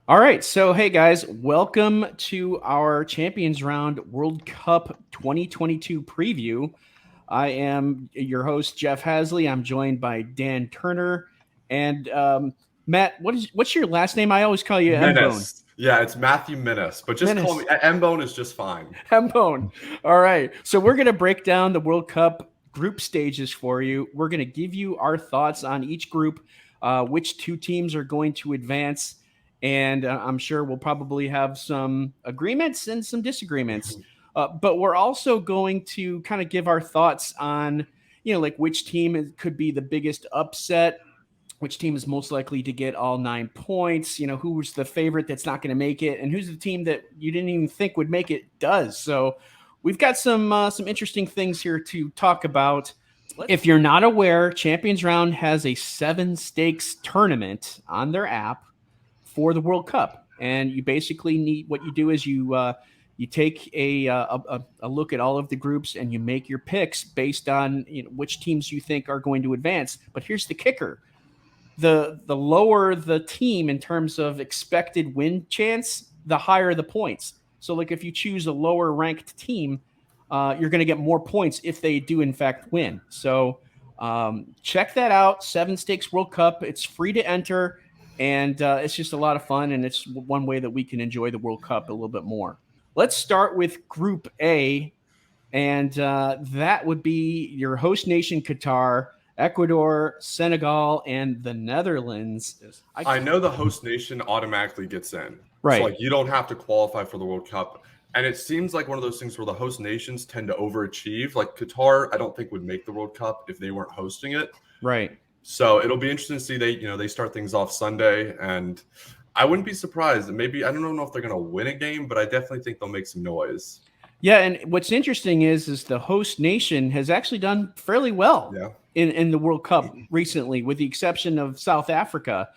All right. So, hey guys, welcome to our Champions Round World Cup 2022 preview. I am your host, Jeff Haseley. I'm joined by Dan Turner and Matt. What's your last name? I always call you M Bone. Minnis. Yeah, it's Matthew Minnis, but just call me Menace. M-Bone is just fine. M Bone. All right. So we're gonna break down the World Cup group stages for you. We're gonna give you our thoughts on each group, which two teams are going to advance, and I'm sure we'll probably have some agreements and some disagreements. But we're also going to kind of give our thoughts on, like which team could be the biggest upset, which team is most likely to get all 9 points, who's the favorite that's not going to make it, and who's the team that you didn't even think would make it does. So we've got some interesting things here to talk about. If you're not aware, Champions Round has a 7 stakes tournament on their app for the World Cup, and you basically need, what you do is you take a look at all of the groups and you make your picks based on which teams you think are going to advance. But here's the kicker: the lower the team in terms of expected win chance, the higher the points. So, like, if you choose a lower ranked team, you're going to get more points if they do in fact win. So, check that out. 7 Stakes World Cup. It's free to enter, and it's just a lot of fun. And it's one way that we can enjoy the World Cup a little bit more. Let's start with Group A, and that would be your host nation, Qatar, Ecuador, Senegal, and the Netherlands. I know the host nation automatically gets in. So Right. like you don't have to qualify for the World Cup. And it seems like one of those things where the host nations tend to overachieve. Like Qatar, I don't think would make the World Cup if they weren't hosting it. Right. So it'll be interesting to see they start things off Sunday, and I wouldn't be surprised. Maybe I don't know if they're going to win a game, but I definitely think they'll make some noise. Yeah, and what's interesting is the host nation has actually done fairly well Yeah. in the World Cup recently, with the exception of South Africa.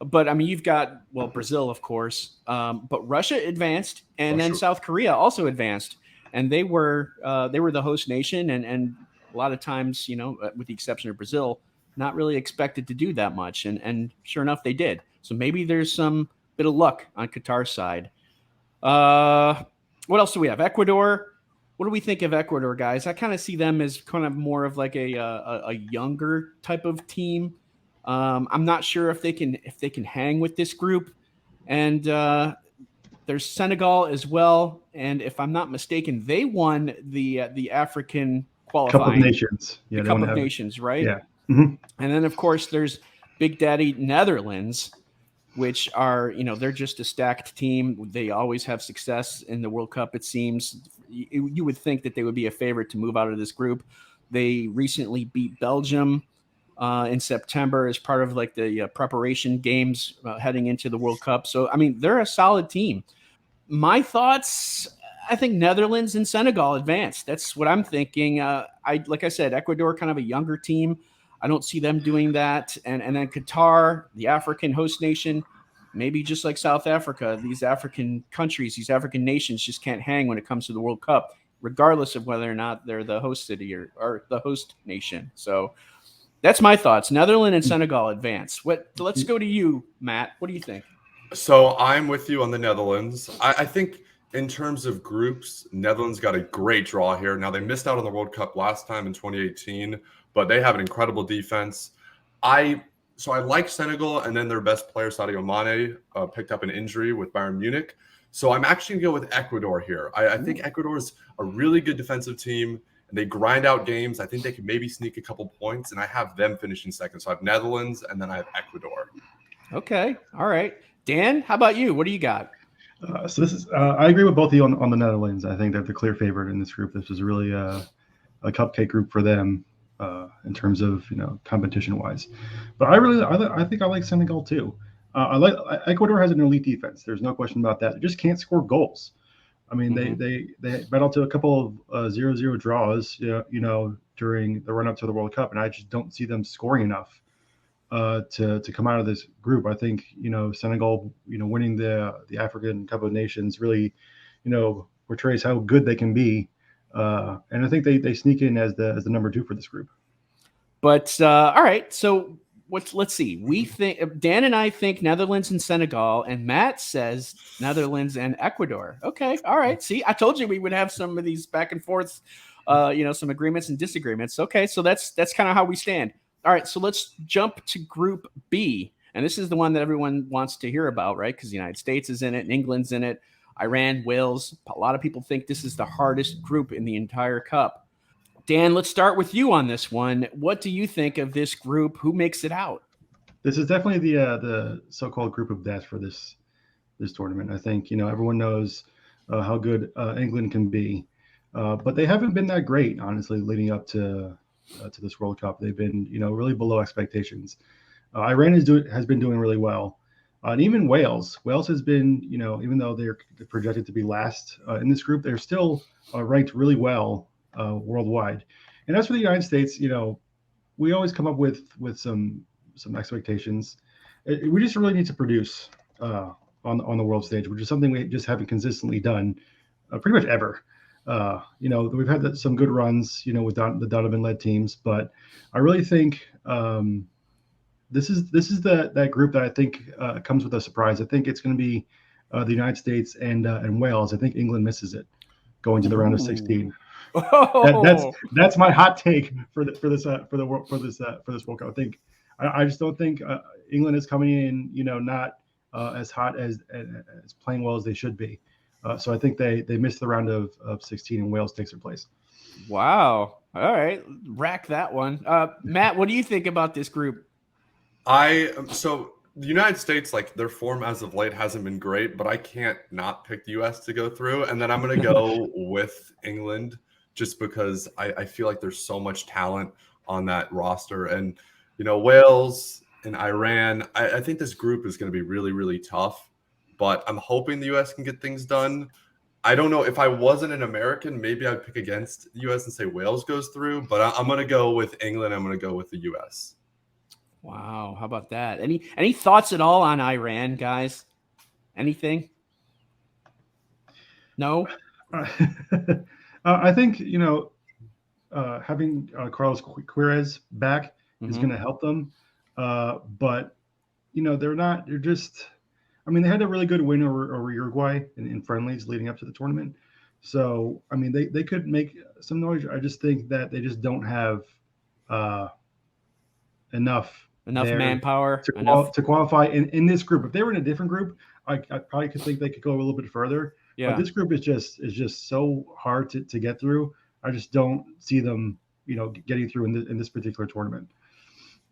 But I mean, you've got, well, Brazil, of course, but Russia advanced, and then Russia. South Korea also advanced, and they were the host nation, and a lot of times, with the exception of Brazil, not really expected to do that much, and sure enough, they did. So maybe there's some bit of luck on Qatar's side. Uh, what else do we have? Ecuador. What do we think of Ecuador, guys? I kind of see them as kind of more of like a younger type of team. I'm not sure if they can hang with this group, and there's Senegal as well. And if I'm not mistaken, they won the African Cup of qualifying, Nations. the Yeah, they Cup want to of have it. Nations, right? Yeah. Mhm. And then of course there's Big Daddy Netherlands, which are, they're just a stacked team. They always have success in the World Cup, it seems. You would think that they would be a favorite to move out of this group. They recently beat Belgium in September as part of like the preparation games heading into the World Cup. So, I mean, they're a solid team. My thoughts, I think Netherlands and Senegal advance. That's what I'm thinking. Like I said, Ecuador, kind of a younger team. I don't see them doing that. And then Qatar, the African host nation, maybe just like South Africa, these African countries, these African nations just can't hang when it comes to the World Cup, regardless of whether or not they're the host city or the host nation. So that's my thoughts. Netherlands and Senegal advance. Let's go to you, Matt. What do you think? So I'm with you on the Netherlands. I think in terms of groups, Netherlands got a great draw here. Now they missed out on the World Cup last time in 2018, but they have an incredible defense. I like Senegal, and then their best player Sadio Mane picked up an injury with Bayern Munich. So I'm actually going to go with Ecuador here. I think Ecuador is a really good defensive team, and they grind out games. I think they could maybe sneak a couple points, and I have them finishing second. So I have Netherlands, and then I have Ecuador. Okay. All right. Dan, how about you? What do you got? So this is. I agree with both of you on the Netherlands. I think they're the clear favorite in this group. This was really a cupcake group for them in terms of competition wise. But I think I like Senegal too. I like Ecuador has an elite defense. There's no question about that. They just can't score goals. I mean, Mhm. they battled to a couple of 0-0 draws, during the run up to the World Cup, and I just don't see them scoring enough to come out of this group. I think Senegal, winning the African Cup of Nations really, portrays how good they can be, and I think they sneak in as the number two for this group. But all right, so let's see. We think Dan and I think Netherlands and Senegal, and Matt says Netherlands and Ecuador. Okay, all right. See, I told you we would have some of these back and forths, some agreements and disagreements. Okay, so that's kind of how we stand. All right, so let's jump to Group B, and this is the one that everyone wants to hear about, right? Because the United States is in it, and England's in it, Iran, Wales. A lot of people think this is the hardest group in the entire Cup. Dan, let's start with you on this one. What do you think of this group? Who makes it out? This is definitely the so-called group of death for this tournament. I think everyone knows how good England can be, but they haven't been that great, honestly, leading up to this World Cup. They've been really below expectations. Iran has been doing really well, and even Wales. Wales has been even though they're projected to be last in this group, they're still ranked really well worldwide. And as for the United States, we always come up with some expectations. We just really need to produce on the world stage, which is something we just haven't consistently done pretty much ever. We've had some good runs, with the Donovan-led teams, but I really think this is that group that I think comes with a surprise. I think it's going to be the United States and Wales. I think England misses it going to the round of 16. That's my hot take for this World Cup. I think I just don't think England is coming in, not as hot as playing well as they should be. So I think they missed the round of 16 and Wales takes their place. Wow. All right. Rack that one. Matt, what do you think about this group? So the United States, their form as of late hasn't been great, but I can't not pick the U.S. to go through. And then I'm going to go with England just because I feel like there's so much talent on that roster. And, Wales and Iran, I think this group is going to be really, really tough. But I'm hoping the U.S. can get things done. I don't know. If I wasn't an American, maybe I'd pick against the U.S. and say Wales goes through. But I'm going to go with England. I'm going to go with the U.S. Wow. How about that? Any thoughts at all on Iran, guys? Anything? No? I think, having Carlos Queiroz back is going to help them. But, they're just, they had a really good win over Uruguay in friendlies leading up to the tournament. So, they could make some noise. I just think that they just don't have enough manpower to qualify in this group. If they were in a different group, I probably could think they could go a little bit further. Yeah. But this group is just so hard to get through. I just don't see them, getting through in this particular tournament.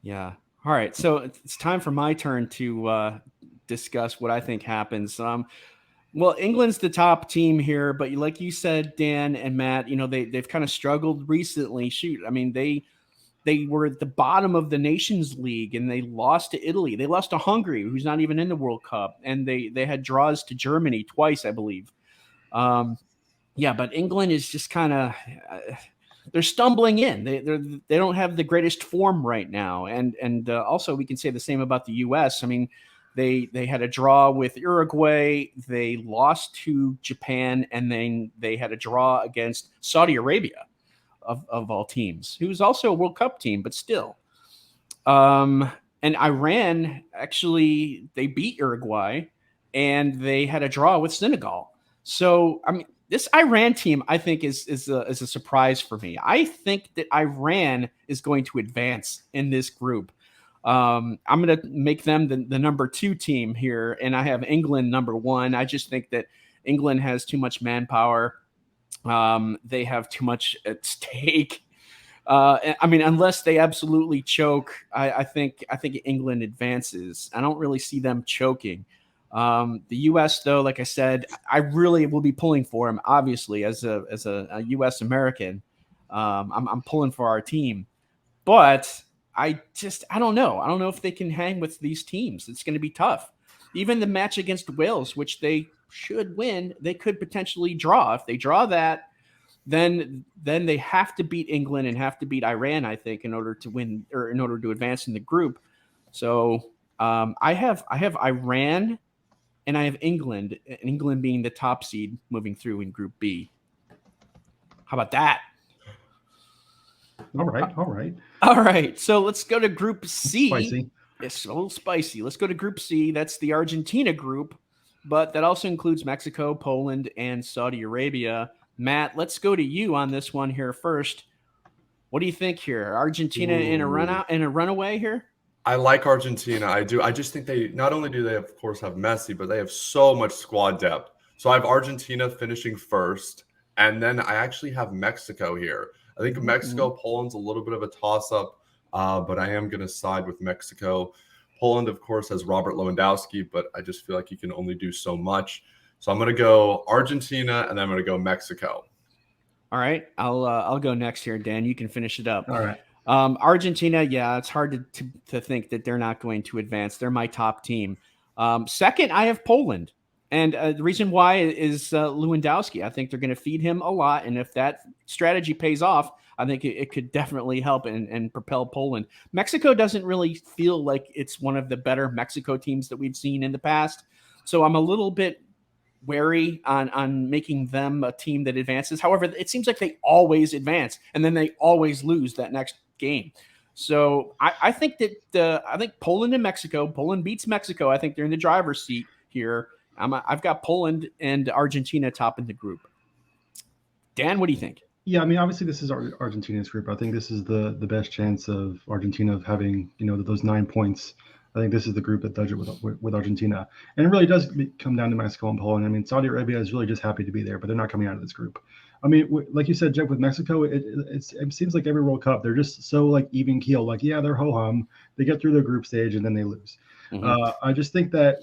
Yeah. All right. So it's time for my turn to discuss what I think happens. Well, England's the top team here, but like you said, Dan and Matt, they've kind of struggled recently. They were at the bottom of the Nations League, and they lost to Italy. They lost to Hungary, who's not even in the World Cup, and they had draws to Germany twice, I believe. But England is just kind of they're stumbling in. They don't have the greatest form right now, and also we can say the same about the U.S. They had a draw with Uruguay, they lost to Japan, and then they had a draw against Saudi Arabia. Of all teams, who's also a World Cup team, but still. And Iran, actually, they beat Uruguay, and they had a draw with Senegal. So, this Iran team, I think, is a surprise for me. I think that Iran is going to advance in this group. I'm going to make them the number 2 team here, and I have England number 1. I just think that England has too much manpower. They have too much at stake. Unless they absolutely choke, I think England advances. I don't really see them choking. The U.S. though, like I said, I really will be pulling for them. Obviously, as a U.S. American, I'm pulling for our team. But I don't know. I don't know if they can hang with these teams. It's going to be tough. Even the match against Wales, which they should win, they could potentially draw. If they draw that, then they have to beat England and have to beat Iran, I think, in order to win or in order to advance in the group. So I have Iran and I have England, and England being the top seed moving through in Group B. How about that? All right, all right. All right. So let's go to Group C. Spicy. It's a little spicy. Let's go to Group C. That's the Argentina group, but that also includes Mexico, Poland, and Saudi Arabia. Matt, let's go to you on this one here first. What do you think here? Argentina in a runaway here? I like Argentina. I do. I just think they not only do they of course have Messi, but they have so much squad depth. So I have Argentina finishing first, and then I actually have Mexico here. I think Mexico, Poland's a little bit of a toss-up, but I am going to side with Mexico. Poland, of course, has Robert Lewandowski, but I just feel like he can only do so much. So I'm going to go Argentina, and then I'm going to go Mexico. All right, I'll go next here, Dan. You can finish it up. All right. Argentina, yeah, it's hard to think that they're not going to advance. They're my top team. Second, I have Poland. And the reason why is Lewandowski. I think they're going to feed him a lot. And if that strategy pays off, I think it could definitely help and propel Poland. Mexico doesn't really feel like it's one of the better Mexico teams that we've seen in the past. So I'm a little bit wary on making them a team that advances. However, it seems like they always advance and then they always lose that next game. So I think that I think Poland and Mexico, Poland beats Mexico. I think they're in the driver's seat here. I've got Poland and Argentina top in the group. Dan, what do you think? Yeah, I mean, obviously this is Argentina's group. I think this is the best chance of Argentina of having, those 9 points. I think this is the group that does it with Argentina. And it really does come down to Mexico and Poland. I mean, Saudi Arabia is really just happy to be there, but they're not coming out of this group. I mean, like you said, Jeff, with Mexico, it seems like every World Cup, they're just so like even keel. Like, yeah, they're ho-hum. They get through their group stage and then they lose. I just think that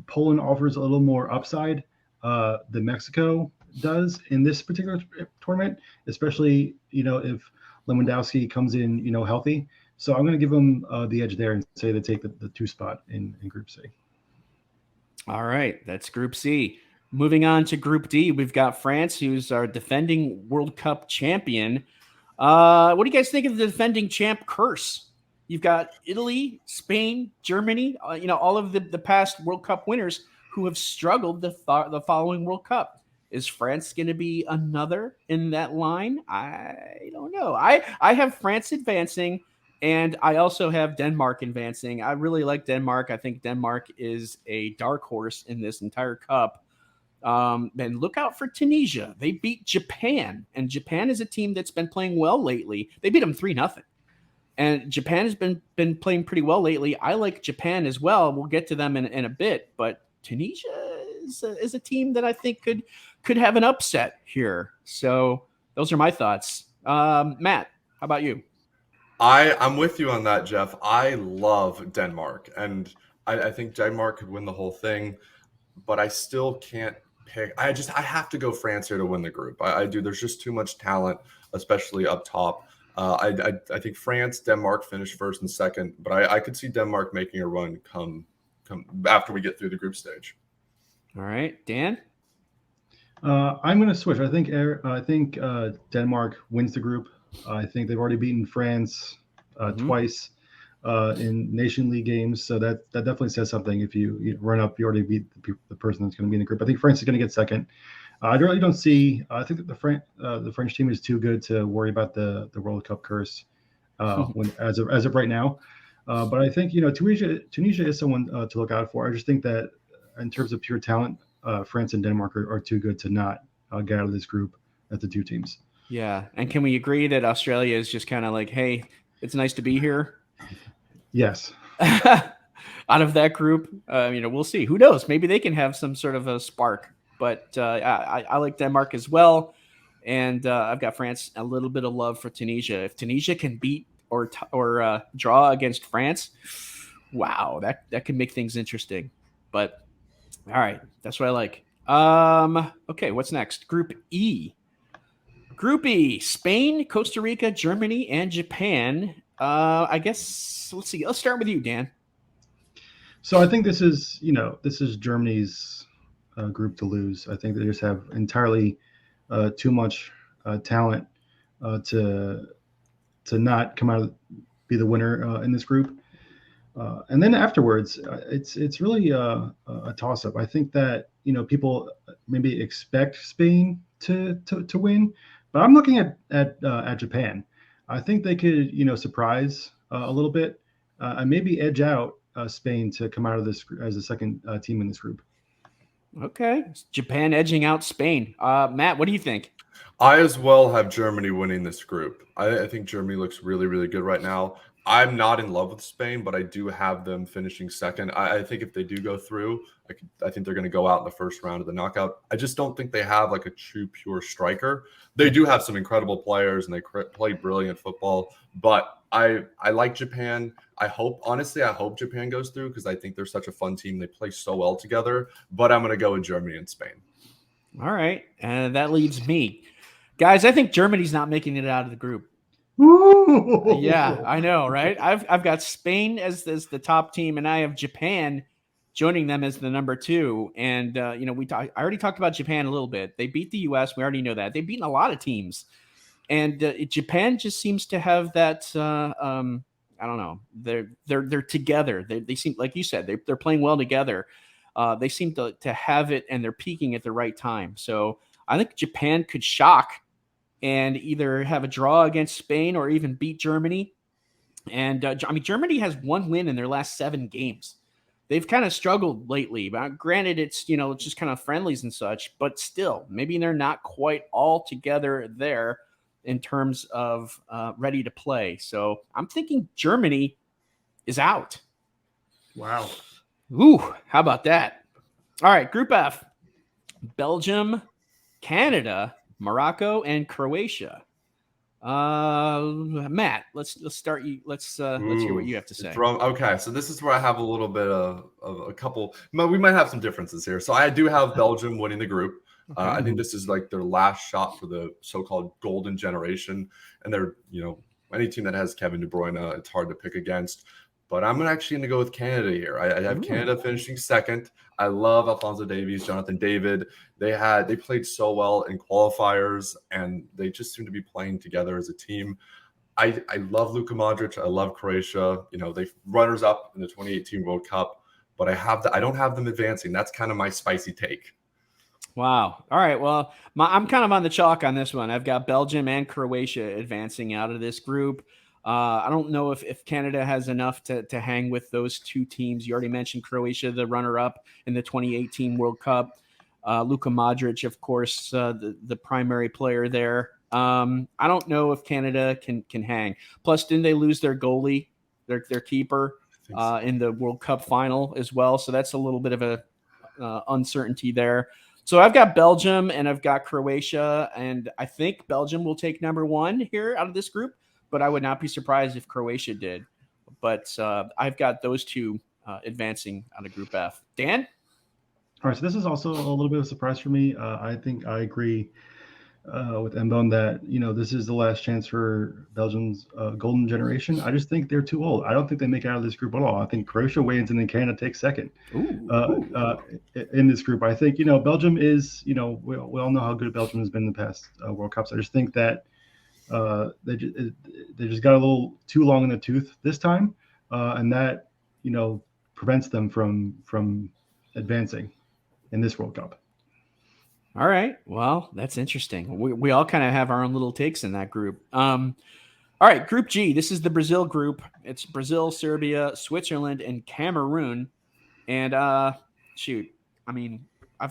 Poland offers a little more upside than Mexico does in this particular tournament, especially, if Lewandowski comes in, healthy. So I'm going to give them the edge there and say they take the 2 spot in Group C. All right, that's Group C. Moving on to Group D, we've got France, who's our defending World Cup champion. What do you guys think of the defending champ curse? You've got Italy, Spain, Germany, all of the past World Cup winners who have struggled the following World Cup. Is France going to be another in that line? I don't know. I have France advancing, and I also have Denmark advancing. I really like Denmark. I think Denmark is a dark horse in this entire cup. And look out for Tunisia. They beat Japan, and Japan is a team that's been playing well lately. They beat them 3-0. And Japan has been playing pretty well lately. I like Japan as well. We'll get to them in a bit, but Tunisia is a team that I think could have an upset here. So those are my thoughts. Matt, how about you? I'm with you on that, Jeff. I love Denmark, and I think Denmark could win the whole thing, but I still can't pick. I have to go France here to win the group. I do. There's just too much talent, especially up top. I think France, Denmark finish first and second, but I could see Denmark making a run come after we get through the group stage. All right, Dan. I'm going to switch. I think Denmark wins the group. I think they've already beaten France twice in Nation League games, so that definitely says something. If you run up, you already beat the person that's going to be in the group. I think France is going to get second. I really don't see. I think that the French team is too good to worry about the World Cup curse as of right now. But I think Tunisia is someone to look out for. I just think that in terms of pure talent, France and Denmark are too good to not get out of this group as the 2 teams. Yeah, and can we agree that Australia is just kind of like, hey, it's nice to be here? Yes. Out of that group, we'll see. Who knows? Maybe they can have some sort of a spark. But I like Denmark as well, and I've got France. A little bit of love for Tunisia. If Tunisia can beat or draw against France, wow, that could make things interesting. But all right, that's what I like. Okay, what's next? Group E. Group E: Spain, Costa Rica, Germany, and Japan. I guess let's see. Let's start with you, Dan. So I think this is Germany's group to lose. I think they just have entirely too much talent to not come out be the winner in this group. And then afterwards, it's really a toss-up. I think that people maybe expect Spain to win, but I'm looking at Japan. I think they could, surprise a little bit and maybe edge out Spain to come out of this as the second team in this group. Okay, Japan edging out Spain. Matt, what do you think? I as well have Germany winning this group. I think Germany looks really, really good right now. I'm not in love with Spain, but I do have them finishing second. I think if they do go through, I think they're going to go out in the first round of the knockout. I just don't think they have like a true pure striker. They do have some incredible players and they play brilliant football, but I like Japan. I hope Japan goes through because I think they're such a fun team. They play so well together, but I'm going to go with Germany and Spain. All right, and that leaves me. Guys, I think Germany's not making it out of the group. Ooh. Yeah, I know, right? I've got Spain as the top team, and I have Japan joining them as the number 2. And I already talked about Japan a little bit. They beat the U.S. We already know that. They've beaten a lot of teams, and Japan just seems to have that. I don't know. They're together. They seem, like you said, they're playing well together. They seem to have it, and they're peaking at the right time. So I think Japan could shock and either have a draw against Spain or even beat Germany. And Germany has 1 win in their last 7 games. They've kind of struggled lately. But granted, it's just kind of friendlies and such, but still, maybe they're not quite all together there in terms of ready to play. So I'm thinking Germany is out. Wow. Ooh, how about that? All right, Group F: Belgium, Canada, Morocco, and Croatia. Matt, let's start you. Let's hear what you have to say. Okay, so this is where I have a little bit of a couple. We might have some differences here. So I do have Belgium winning the group. Okay. I think this is like their last shot for the so-called golden generation, and they're any team that has Kevin De Bruyne, it's hard to pick against. But I'm actually going to go with Canada here. I have Canada finishing second. I love Alphonso Davies, Jonathan David. They played so well in qualifiers, and they just seem to be playing together as a team. I love Luka Modric. I love Croatia. They runners up in the 2018 World Cup, but I don't have them advancing. That's kind of my spicy take. Wow. All right. Well, I'm kind of on the chalk on this one. I've got Belgium and Croatia advancing out of this group. I don't know if Canada has enough to hang with those 2 teams. You already mentioned Croatia, the runner-up in the 2018 World Cup. Luka Modric, of course, the primary player there. I don't know if Canada can hang. Plus, didn't they lose their goalie, their keeper, in the World Cup final as well? So that's a little bit of a uncertainty there. So I've got Belgium and I've got Croatia, and I think Belgium will take number 1 here out of this group. But I would not be surprised if Croatia did. But I've got those 2 advancing out of Group F. Dan? All right, so this is also a little bit of a surprise for me. I think I agree with Mbone that this is the last chance for Belgium's golden generation. I just think they're too old. I don't think they make it out of this group at all. I think Croatia wins and then Canada takes second. In this group. I think Belgium is we all know how good Belgium has been in the past World Cups. I just think that they just got a little too long in the tooth this time, and that prevents them from advancing in this World Cup. All right, well, that's interesting. We all kind of have our own little takes in that group. All right, Group G. This is the Brazil group. It's Brazil, Serbia, Switzerland, and Cameroon. And I've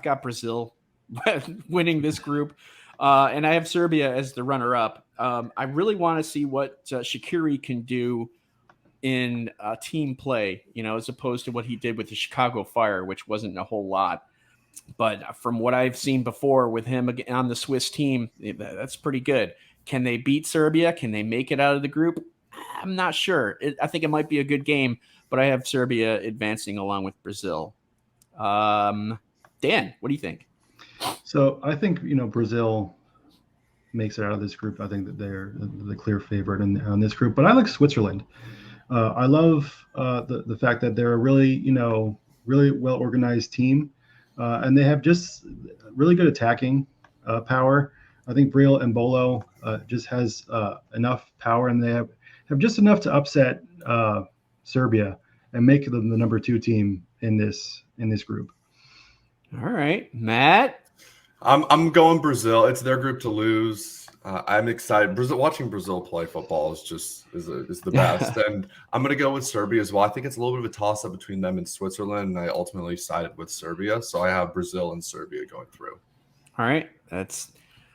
got Brazil winning this group. And I have Serbia as the runner-up. I really want to see what Shaqiri can do in team play, as opposed to what he did with the Chicago Fire, which wasn't a whole lot. But from what I've seen before with him on the Swiss team, that's pretty good. Can they beat Serbia? Can they make it out of the group? I'm not sure. I think it might be a good game, but I have Serbia advancing along with Brazil. Dan, what do you think? So I think Brazil makes it out of this group. I think that they're the clear favorite in this group. But I like Switzerland. I love the fact that they're a really really well organized team, and they have just really good attacking power. I think Briel and Bolo just has enough power, and they have just enough to upset Serbia and make them the number 2 team in this group. All right, Matt. I'm going Brazil. It's their group to lose. I'm excited. Watching Brazil play football is the best, and I'm going to go with Serbia as well. I think it's a little bit of a toss-up between them and Switzerland, and I ultimately sided with Serbia, so I have Brazil and Serbia going through. All right, that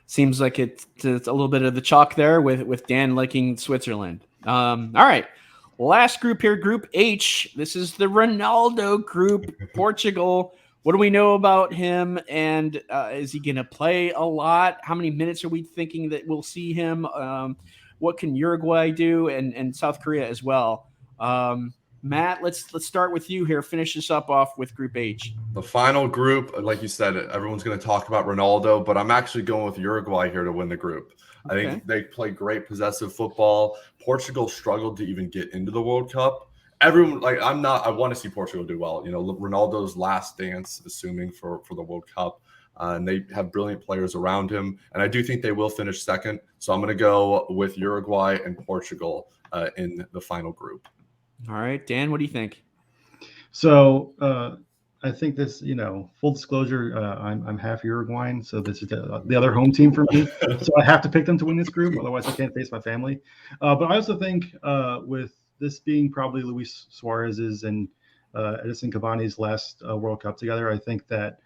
seems like it's a little bit of the chalk there with Dan liking Switzerland. All right, last group here, Group H. This is the Ronaldo group, Portugal. What do we know about him, and is he going to play a lot? How many minutes are we thinking that we'll see him? What can Uruguay do, and South Korea as well? Matt, let's start with you here. Finish this off with Group H. The final group, like you said, everyone's going to talk about Ronaldo, but I'm actually going with Uruguay here to win the group. Okay. I think they play great possessive football. Portugal struggled to even get into the World Cup. Everyone, I want to see Portugal do well. You know, Ronaldo's last dance, assuming for the World Cup, and they have brilliant players around him. And I do think they will finish second. So I'm going to go with Uruguay and Portugal in the final group. All right, Dan, what do you think? So I think this, full disclosure, I'm half Uruguayan, so this is the other home team for me. So I have to pick them to win this group, otherwise I can't face my family. But I also think with this being probably Luis Suarez's and Edison Cavani's last World Cup together, I think that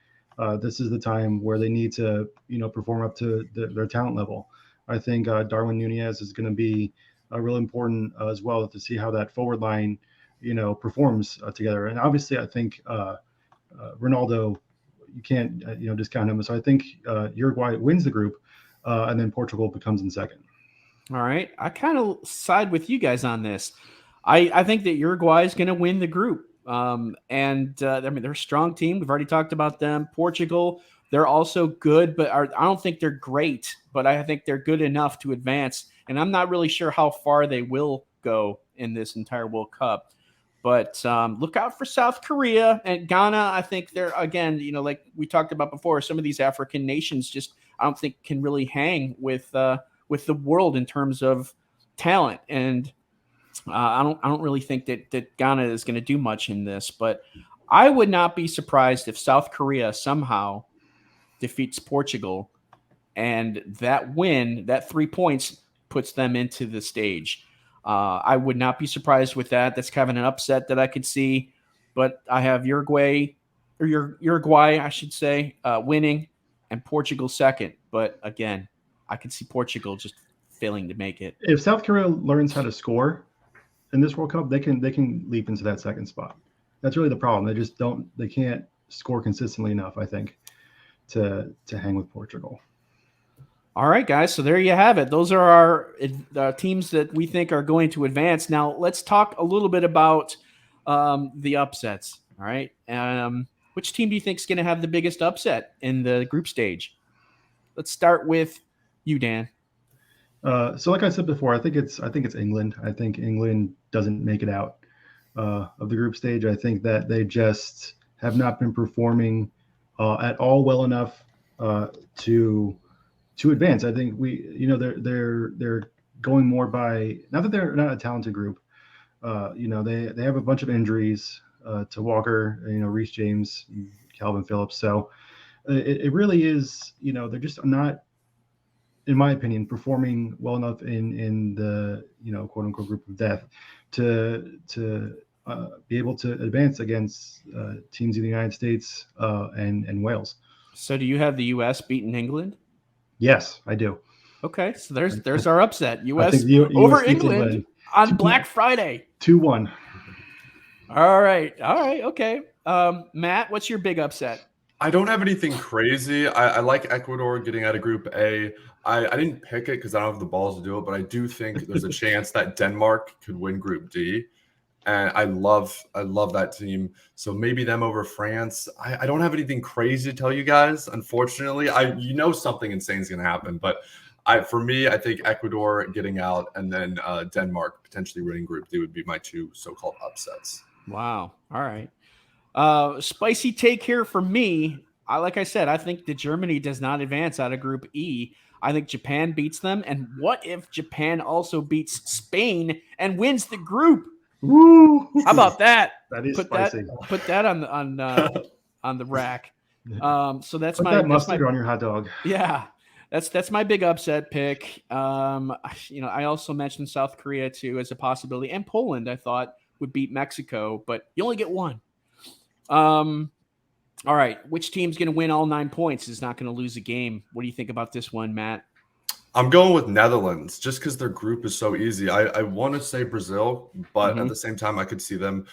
this is the time where they need to, perform up to their talent level. I think Darwin Nunez is going to be really important as well to see how that forward line, performs together. And obviously, I think Ronaldo, you can't, discount him. So I think Uruguay wins the group, and then Portugal becomes in second. All right, I kind of side with you guys on this. I think that Uruguay is going to win the group. I mean, they're a strong team. We've already talked about them. Portugal, they're also good, but I don't think they're great, but I think they're good enough to advance. And I'm not really sure how far they will go in this entire World Cup. But look out for South Korea and Ghana. I think they're, again, like we talked about before, some of these African nations just, I don't think can really hang with the world in terms of talent. And I don't really think that Ghana is going to do much in this, but I would not be surprised if South Korea somehow defeats Portugal, and that win, that 3 points, puts them into the stage. I would not be surprised with that. That's kind of an upset that I could see, but I have Uruguay, I should say, winning, and Portugal second. But again, I could see Portugal just failing to make it. If South Korea learns how to score in this World Cup, they can leap into that second spot. That's really the problem. They can't score consistently enough, I think, to hang with Portugal. All right, guys. So there you have it. Those are our teams that we think are going to advance. Now let's talk a little bit about the upsets. All right. Which team do you think is going to have the biggest upset in the group stage? Let's start with you, Dan. So like I said before, I think it's England. I think England doesn't make it out of the group stage. I think that they just have not been performing at all well enough to advance. I think they're going more by, not that they're not a talented group. They have a bunch of injuries to Walker, Reece James, Calvin Phillips. So it really is, they're just not, in my opinion, performing well enough in the quote unquote group of death to be able to advance against teams in the United States and Wales. So do you have the U.S. beating England? Yes, I do. Okay, so there's our upset. U.S. over US England on Black Friday. 2-1. All right. Okay. Matt, what's your big upset? I don't have anything crazy. I like Ecuador getting out of Group A. I didn't pick it because I don't have the balls to do it, but I do think there's a chance that Denmark could win Group D. And I love that team. So maybe them over France. I don't have anything crazy to tell you guys, unfortunately. Something insane is going to happen. But for me, I think Ecuador getting out and then Denmark potentially winning Group D would be my two so-called upsets. Wow. All right. Spicy take here for me. Like I said, I think that Germany does not advance out of Group E. I think Japan beats them. And what if Japan also beats Spain and wins the group? Woo! How about that? That is spicy. Put that on the rack. So that's Put that mustard on your hot dog. Yeah, That's my big upset pick. I also mentioned South Korea too as a possibility, and Poland I thought would beat Mexico, but you only get one. All right, which team's going to win all 9 points is not going to lose a game? What do you think about this one, Matt? I'm going with Netherlands just because their group is so easy. I want to say Brazil, but at the same time, I could see them,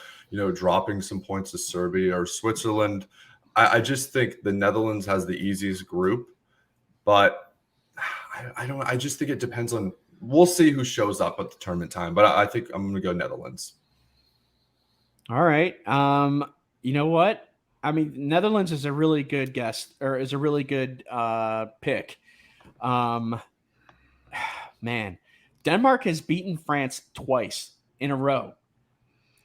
dropping some points to Serbia or Switzerland. I just think the Netherlands has the easiest group, but I don't. I just think it depends on. We'll see who shows up at the tournament time, but I think I'm going to go Netherlands. All right. You know what? I mean, Netherlands is a really good guess, or is a really good pick. Man, Denmark has beaten France twice in a row.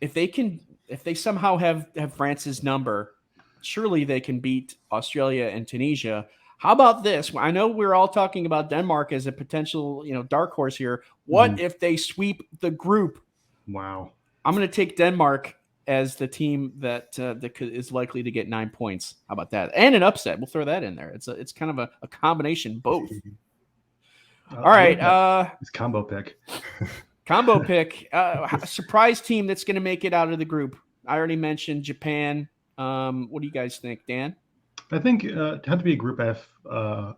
If they somehow have France's number, surely they can beat Australia and Tunisia. How about this? I know we're all talking about Denmark as a potential, dark horse here. What if they sweep the group? Wow. I'm going to take Denmark as the team that is likely to get 9 points. How about that? And an upset. We'll throw that in there. It's kind of a combination, both. All right. It's combo pick. Combo pick. A surprise team that's going to make it out of the group. I already mentioned Japan. What do you guys think, Dan? I think it had to be a Group F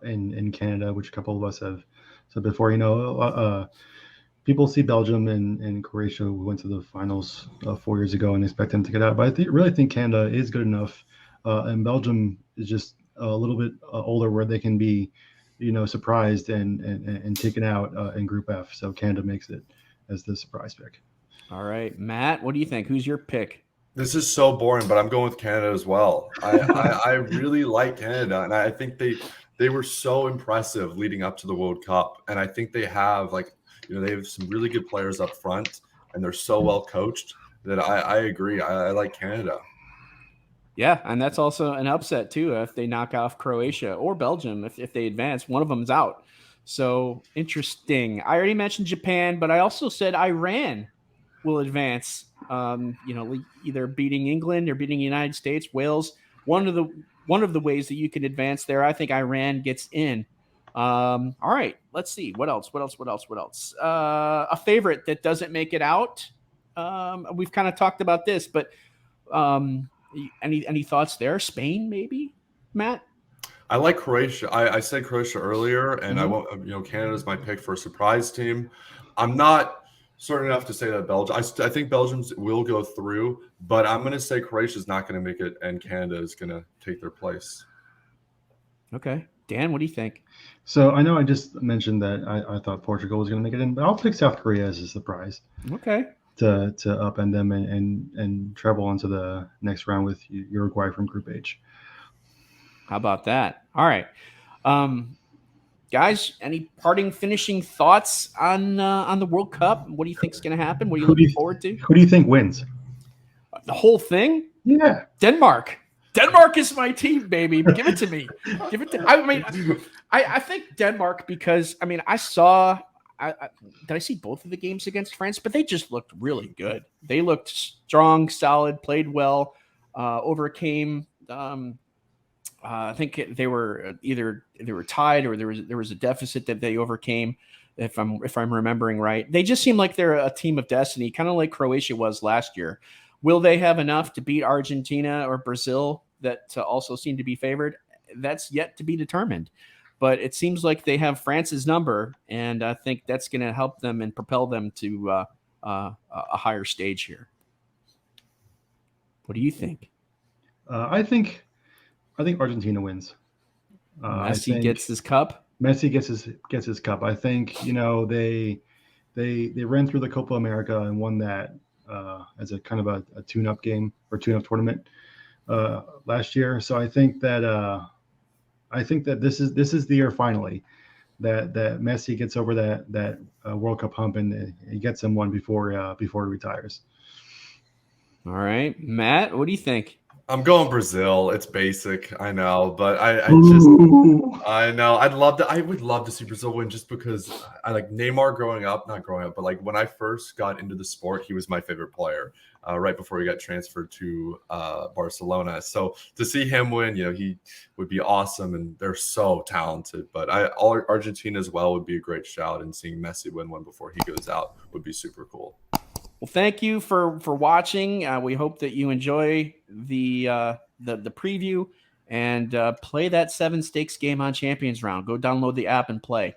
in Canada, which a couple of us have said before. People see Belgium and Croatia, who went to the finals 4 years ago, and expect them to get out. But I really think Canada is good enough, and Belgium is just a little bit older, where they can be, surprised and taken out in Group F. So Canada makes it as the surprise pick. All right, Matt, what do you think? Who's your pick? This is so boring, but I'm going with Canada as well. I really like Canada, and I think they were so impressive leading up to the World Cup, and I think they have they have some really good players up front, and they're so well coached that I agree. I like Canada. Yeah, and that's also an upset too if they knock off Croatia or Belgium. If they advance, one of them's out. So interesting. I already mentioned Japan, but I also said Iran will advance. Either beating England or beating the United States, Wales. One of the ways that you can advance there. I think Iran gets in. All right, let's see. What else? A favorite that doesn't make it out. We've kind of talked about this, but any thoughts there? Spain, maybe, Matt? I like Croatia. I said Croatia earlier, and I want Canada's my pick for a surprise team. I'm not certain enough to say that Belgium. I think Belgium will go through, but I'm going to say Croatia's not going to make it, and Canada is going to take their place. Okay, Dan, what do you think? So I know I just mentioned that I thought Portugal was going to make it in, but I'll pick South Korea as a surprise. Okay. To upend them and travel onto the next round with Uruguay from Group H. How about that? All right. Guys, any parting finishing thoughts on the World Cup? What do you think is going to happen? What are you looking forward to? Who do you think wins? The whole thing? Yeah. Denmark. Denmark is my team, baby. Give it to me. Give it to. I think Denmark because I saw. Did I see both of the games against France? But they just looked really good. They looked strong, solid, played well, overcame. I think they were tied or there was a deficit that they overcame. If I'm remembering right, they just seem like they're a team of destiny, kind of like Croatia was last year. Will they have enough to beat Argentina or Brazil that also seem to be favored? That's yet to be determined. But it seems like they have France's number, and I think that's going to help them and propel them to a higher stage here. What do you think? I think Argentina wins. Messi gets his cup. Messi gets his cup. I think they ran through the Copa America and won that as a kind of a tune-up game or tune-up tournament last year. So I think that this is the year finally that Messi gets over that World Cup hump and he gets him one before he retires. All right, Matt, what do you think? I'm going Brazil. It's basic, I know, but Ooh. I know. I would love to see Brazil win just because I like Neymar growing up, not growing up, but like when I first got into the sport, he was my favorite player right before he got transferred to Barcelona. So to see him win, he would be awesome, and they're so talented. But Argentina as well would be a great shout, and seeing Messi win one before he goes out would be super cool. Well, thank you for watching. We hope that you enjoy the preview and play that 7 stakes game on Champions Round. Go download the app and play.